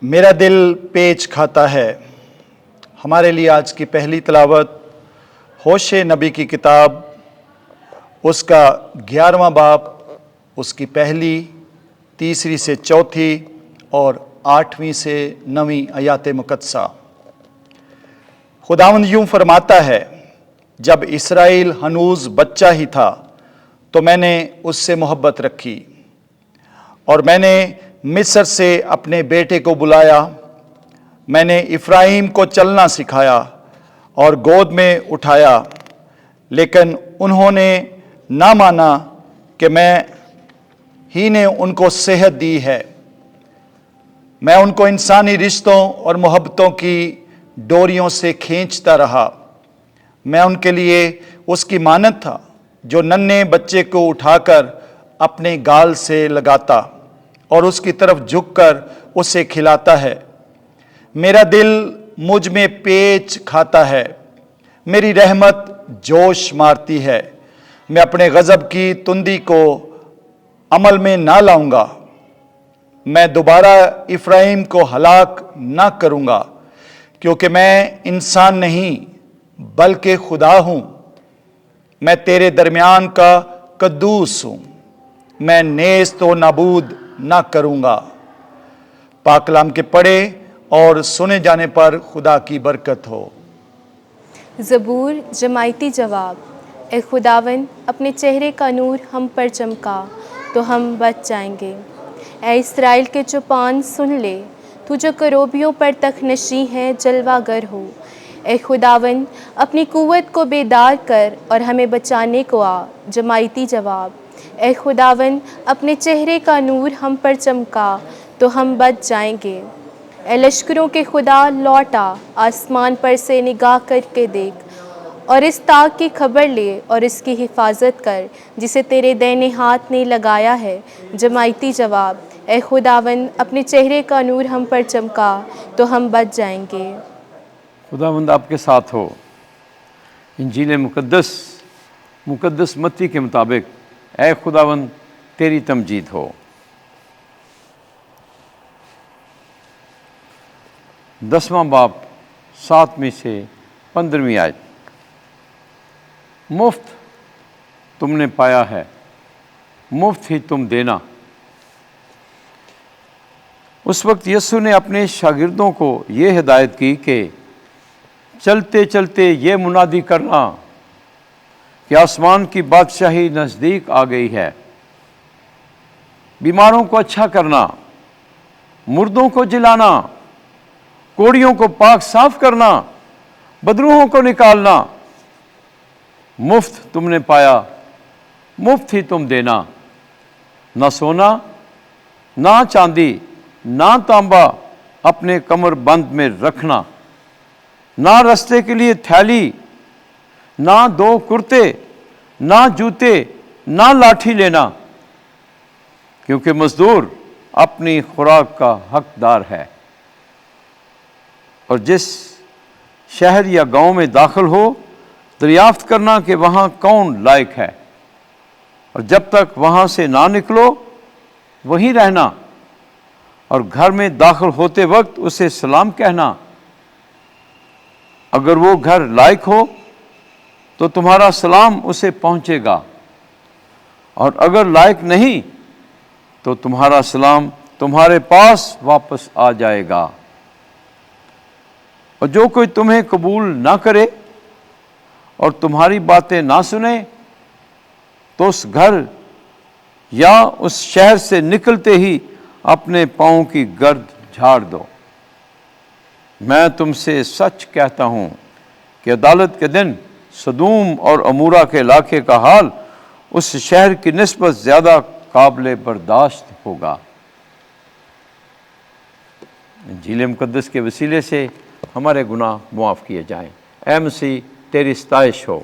میرا دل پیچ کھاتا ہے۔ ہمارے لیے آج کی پہلی تلاوت ہوشے نبی کی کتاب، اس کا 11واں باب، اس کی پہلی، تیسری سے چوتھی اور 8ویں سے 9ویں آیات مقدسہ۔ خداوند یوں فرماتا ہے، جب اسرائیل ہنوز بچہ ہی تھا تو میں نے اس سے محبت رکھی، اور میں نے مصر سے اپنے بیٹے کو بلایا۔ میں نے افراہیم کو چلنا سکھایا اور گود میں اٹھایا، لیکن انہوں نے نہ مانا کہ میں ہی نے ان کو صحت دی ہے۔ میں ان کو انسانی رشتوں اور محبتوں کی ڈوریوں سے کھینچتا رہا۔ میں ان کے لیے اس کی مانند تھا جو ننھے بچے کو اٹھا کر اپنے گال سے لگاتا اور اس کی طرف جھک کر اسے کھلاتا ہے۔ میرا دل مجھ میں پیچ کھاتا ہے، میری رحمت جوش مارتی ہے۔ میں اپنے غضب کی تندی کو عمل میں نہ لاؤں گا۔ میں دوبارہ افراہیم کو ہلاک نہ کروں گا، کیونکہ میں انسان نہیں بلکہ خدا ہوں۔ میں تیرے درمیان کا قدوس ہوں، میں نیست و نابود نہ کروں گا۔ پاک کلام کے پڑھے اور سنے جانے پر خدا کی برکت ہو۔ زبور جماعتی جواب۔ اے خداوند، اپنے چہرے کا نور ہم پر چمکا تو ہم بچ جائیں گے۔ اے اسرائیل کے چوپان سن لے، تو جو کروبیوں پر تخت نشین ہے جلوہ گر ہو۔ اے خداوند، اپنی قوت کو بیدار کر اور ہمیں بچانے کو آ۔ جماعتی جواب۔ اے خداوند، اپنے چہرے کا نور ہم پر چمکا تو ہم بچ جائیں گے۔ اے لشکروں کے خدا، لوٹ آ، آسمان پر سے نگاہ کر کے دیکھ، اور اس طاق کی خبر لے اور اس کی حفاظت کر جسے تیرے دائیں ہاتھ نے لگایا ہے۔ جماعتی جواب۔ اے خداوند، اپنے چہرے کا نور ہم پر چمکا تو ہم بچ جائیں گے۔ خداوند آپ کے ساتھ ہو۔ انجیل مقدس متی کے مطابق اے خداوند تیری تمجید ہو۔ 10واں باب 7ویں سے 15ویں آیت۔ مفت تم نے پایا ہے، مفت ہی تم دینا۔ اس وقت یسوع نے اپنے شاگردوں کو یہ ہدایت کی کہ چلتے چلتے یہ منادی کرنا کہ آسمان کی بادشاہی نزدیک آ گئی ہے۔ بیماروں کو اچھا کرنا، مردوں کو جلانا، کوڑیوں کو پاک صاف کرنا، بدروحوں کو نکالنا۔ مفت تم نے پایا، مفت ہی تم دینا۔ نہ سونا، نہ چاندی، نہ تانبا اپنے کمر بند میں رکھنا، نہ رستے کے لیے تھیلی، نہ 2 کرتے، نہ جوتے، نہ لاٹھی لینا، کیونکہ مزدور اپنی خوراک کا حقدار ہے۔ اور جس شہر یا گاؤں میں داخل ہو، دریافت کرنا کہ وہاں کون لائق ہے، اور جب تک وہاں سے نہ نکلو وہیں رہنا، اور گھر میں داخل ہوتے وقت اسے سلام کہنا۔ اگر وہ گھر لائق ہو تو تمہارا سلام اسے پہنچے گا، اور اگر لائق نہیں تو تمہارا سلام تمہارے پاس واپس آ جائے گا۔ اور جو کوئی تمہیں قبول نہ کرے اور تمہاری باتیں نہ سنے تو اس گھر یا اس شہر سے نکلتے ہی اپنے پاؤں کی گرد جھاڑ دو۔ میں تم سے سچ کہتا ہوں کہ عدالت کے دن سدوم اور عمورہ کے علاقے کا حال اس شہر کی نسبت زیادہ قابل برداشت ہوگا۔ انجیل مقدس کے وسیلے سے ہمارے گناہ معاف کیے جائیں۔ اے مسیح تیری ستائش ہو۔